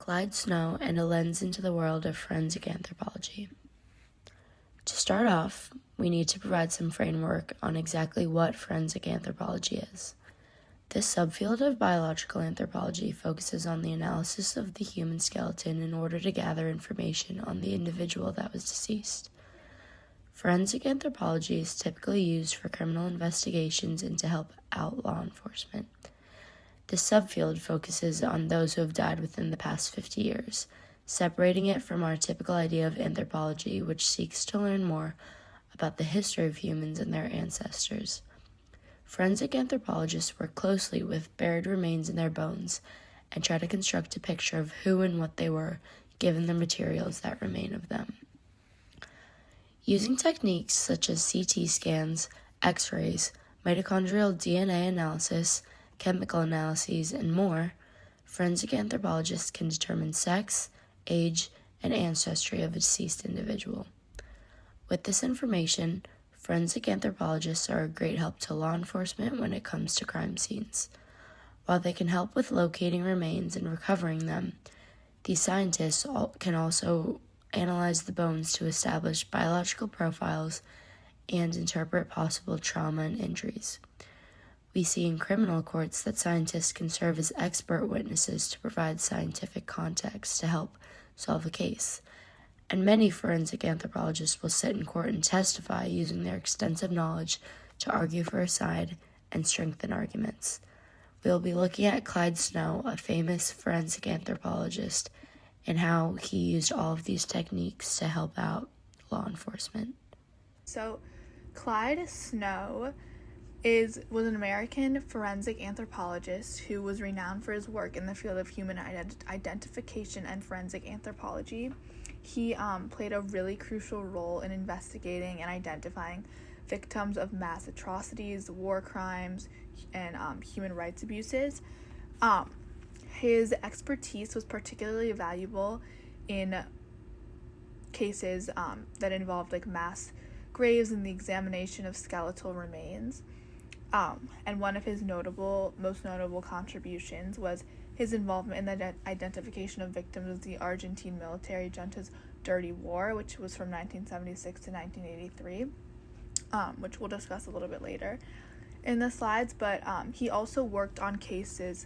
Clyde Snow and a lens into the world of forensic anthropology. To start off, we need to provide some framework on exactly what forensic anthropology is. This subfield of biological anthropology focuses on the analysis of the human skeleton in order to gather information on the individual that was deceased. Forensic anthropology is typically used for criminal investigations and to help out law enforcement. This subfield focuses on those who have died within the past 50 years, separating it from our typical idea of anthropology, which seeks to learn more about the history of humans and their ancestors. Forensic anthropologists work closely with buried remains in their bones and try to construct a picture of who and what they were, given the materials that remain of them. Using techniques such as CT scans, X-rays, mitochondrial DNA analysis, chemical analyses, and more, forensic anthropologists can determine sex, age, and ancestry of a deceased individual. With this information, forensic anthropologists are a great help to law enforcement when it comes to crime scenes. While they can help with locating remains and recovering them, these scientists can also analyze the bones to establish biological profiles and interpret possible trauma and injuries. We see in criminal courts that scientists can serve as expert witnesses to provide scientific context to help solve a case. And many forensic anthropologists will sit in court and testify using their extensive knowledge to argue for a side and strengthen arguments. We will be looking at Clyde Snow, a famous forensic anthropologist, and how he used all of these techniques to help out law enforcement. So, Clyde Snow was an American forensic anthropologist who was renowned for his work in the field of human identification and forensic anthropology. He played a really crucial role in investigating and identifying victims of mass atrocities, war crimes, and human rights abuses. His expertise was particularly valuable in cases that involved mass graves and the examination of skeletal remains. And one of his most notable contributions was his involvement in the identification of victims of the Argentine military junta's Dirty War, which was from 1976 to 1983, which we'll discuss a little bit later in the slides. But he also worked on cases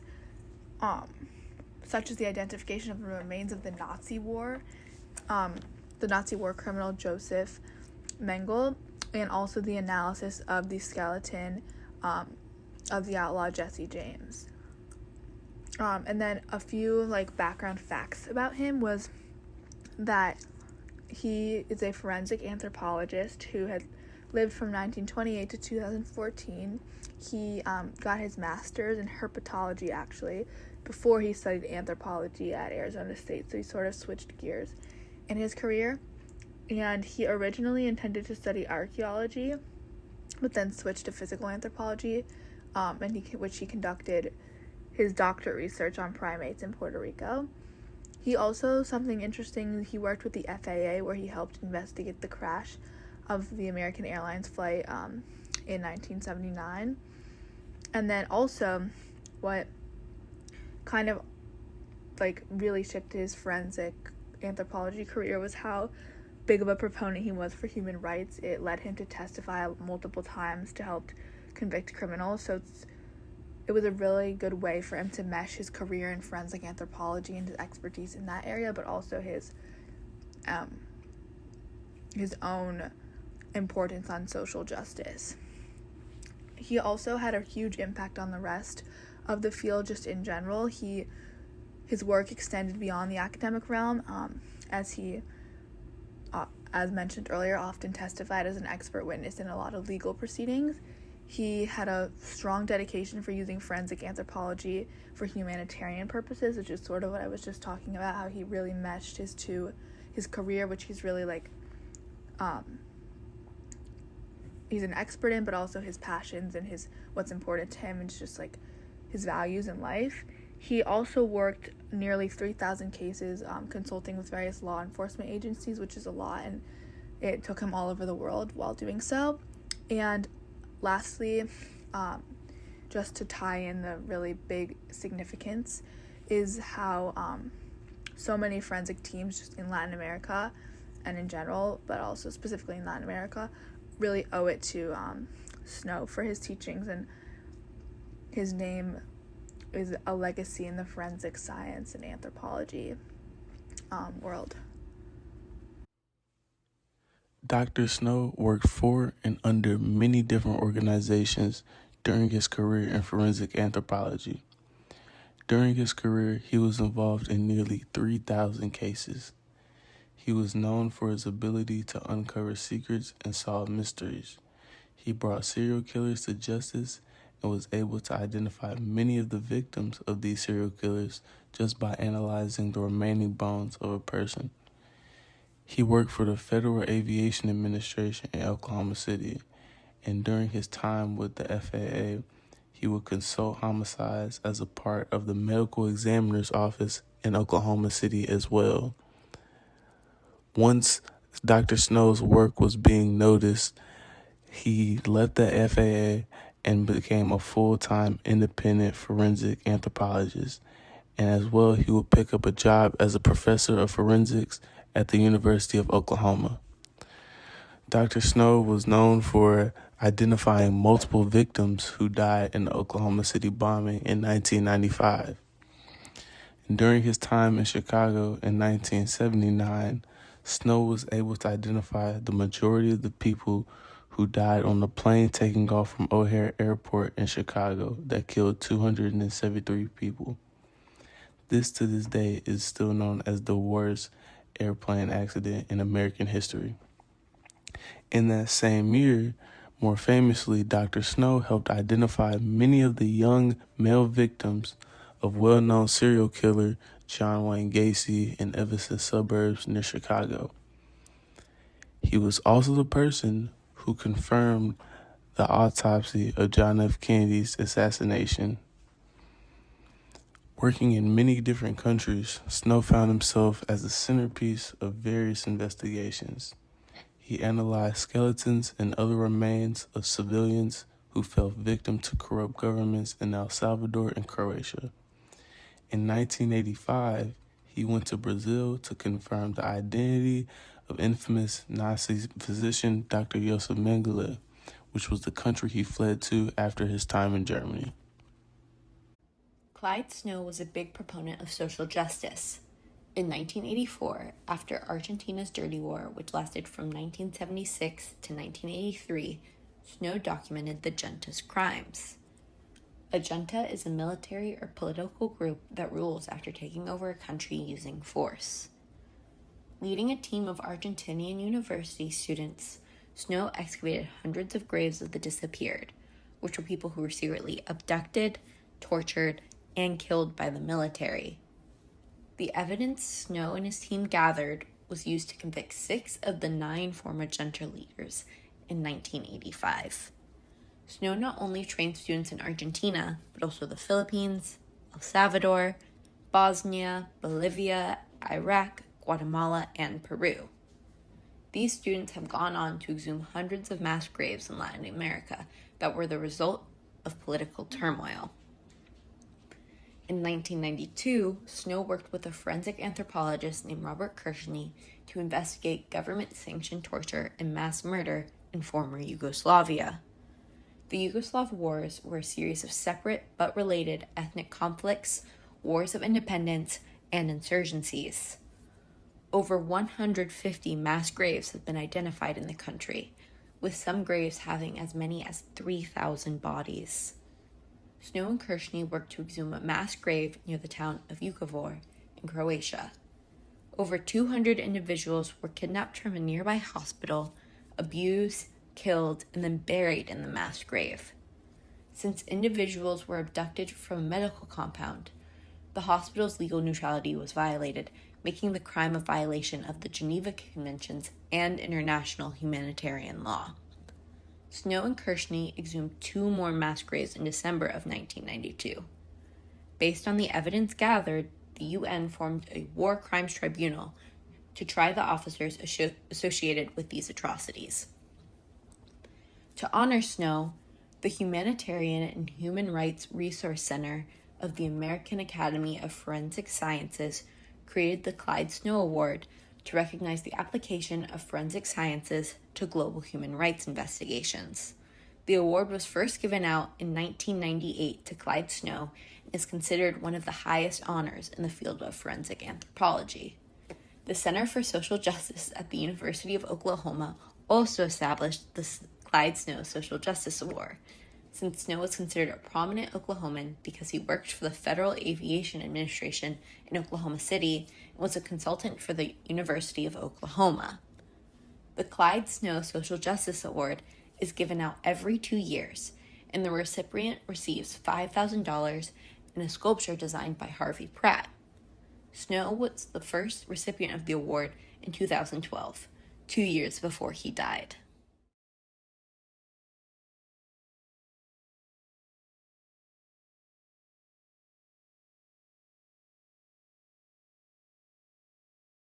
such as the identification of the remains of the Nazi War criminal Joseph Mengele, and also the analysis of the skeleton of the outlaw Jesse James. And then a few background facts about him was that he is a forensic anthropologist who had lived from 1928 to 2014. He got his master's in herpetology, actually, before he studied anthropology at Arizona State, so he sort of switched gears in his career. And he originally intended to study archaeology, but then switched to physical anthropology, which he conducted his doctorate research on primates in Puerto Rico. He also, something interesting, he worked with the FAA, where he helped investigate the crash of the American Airlines flight in 1979. And then also, what kind of really shifted his forensic anthropology career was how big of a proponent he was for human rights. It led him to testify multiple times to help convict criminals, so it was a really good way for him to mesh his career in forensic anthropology and his expertise in that area, but also his own importance on social justice. He also had a huge impact on the rest of the field just in general. His work extended beyond the academic realm, as he, as mentioned earlier, often testified as an expert witness in a lot of legal proceedings. He had a strong dedication for using forensic anthropology for humanitarian purposes, which is sort of what I was just talking about, how he really meshed his career, which he's really he's an expert in, but also his passions and what's important to him, and just his values in life. He also worked nearly 3,000 cases, consulting with various law enforcement agencies, which is a lot, and it took him all over the world while doing so. And lastly, just to tie in the really big significance, is how so many forensic teams just in Latin America and in general, but also specifically in Latin America, really owe it to Snow for his teachings, and his name is a legacy in the forensic science and anthropology world. Dr. Snow worked for and under many different organizations during his career in forensic anthropology. During his career, he was involved in nearly 3,000 cases. He was known for his ability to uncover secrets and solve mysteries. He brought serial killers to justice and was able to identify many of the victims of these serial killers just by analyzing the remaining bones of a person. He worked for the Federal Aviation Administration in Oklahoma City, and during his time with the FAA, he would consult homicides as a part of the medical examiner's office in Oklahoma City as well. Once Dr. Snow's work was being noticed, he left the FAA and became a full-time independent forensic anthropologist. And as well, he would pick up a job as a professor of forensics at the University of Oklahoma. Dr. Snow was known for identifying multiple victims who died in the Oklahoma City bombing in 1995. And during his time in Chicago in 1979, Snow was able to identify the majority of the people who died on the plane taking off from O'Hare Airport in Chicago that killed 273 people. This to this day is still known as the worst airplane accident in American history. In that same year, more famously, Dr. Snow helped identify many of the young male victims of well-known serial killer John Wayne Gacy in Evanston suburbs near Chicago. He was also the person who confirmed the autopsy of John F. Kennedy's assassination. Working in many different countries, Snow found himself as the centerpiece of various investigations. He analyzed skeletons and other remains of civilians who fell victim to corrupt governments in El Salvador and Croatia. In 1985, he went to Brazil to confirm the identity of infamous Nazi physician Dr. Josef Mengele, which was the country he fled to after his time in Germany. Clyde Snow was a big proponent of social justice. In 1984, after Argentina's Dirty War, which lasted from 1976 to 1983, Snow documented the junta's crimes. A junta is a military or political group that rules after taking over a country using force. Leading a team of Argentinian university students, Snow excavated hundreds of graves of the disappeared, which were people who were secretly abducted, tortured, and killed by the military. The evidence Snow and his team gathered was used to convict 6 of the 9 former junta leaders in 1985. Snow not only trained students in Argentina, but also the Philippines, El Salvador, Bosnia, Bolivia, Iraq, Guatemala, and Peru. These students have gone on to exhume hundreds of mass graves in Latin America that were the result of political turmoil. In 1992, Snow worked with a forensic anthropologist named Robert Kirshny to investigate government-sanctioned torture and mass murder in former Yugoslavia. The Yugoslav Wars were a series of separate but related ethnic conflicts, wars of independence, and insurgencies. Over 150 mass graves have been identified in the country, with some graves having as many as 3,000 bodies. Snow and Kirshny worked to exhume a mass grave near the town of Vukovar in Croatia. Over 200 individuals were kidnapped from a nearby hospital, abused, killed, and then buried in the mass grave. Since individuals were abducted from a medical compound, the hospital's legal neutrality was violated, making the crime a violation of the Geneva Conventions and international humanitarian law. Snow and Kirshny exhumed 2 more mass graves in December of 1992. Based on the evidence gathered, the UN formed a war crimes tribunal to try the officers associated with these atrocities. To honor Snow, the Humanitarian and Human Rights Resource Center of the American Academy of Forensic Sciences created the Clyde Snow Award to recognize the application of forensic sciences to global human rights investigations. The award was first given out in 1998 to Clyde Snow and is considered one of the highest honors in the field of forensic anthropology. The Center for Social Justice at the University of Oklahoma also established the Clyde Snow Social Justice Award, since Snow was considered a prominent Oklahoman because he worked for the Federal Aviation Administration in Oklahoma City and was a consultant for the University of Oklahoma. The Clyde Snow Social Justice Award is given out every 2 years, and the recipient receives $5,000 and a sculpture designed by Harvey Pratt. Snow was the first recipient of the award in 2012, 2 years before he died.